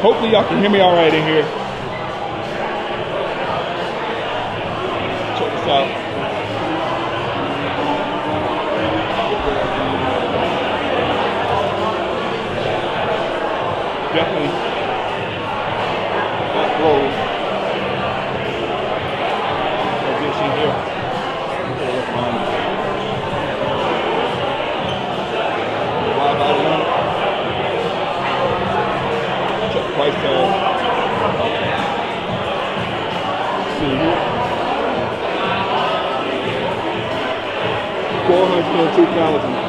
Hopefully y'all can hear me all right in here. Check this out. Definitely that blows. As you see here. Wide body unit. Check the price tag. See here. $402,000.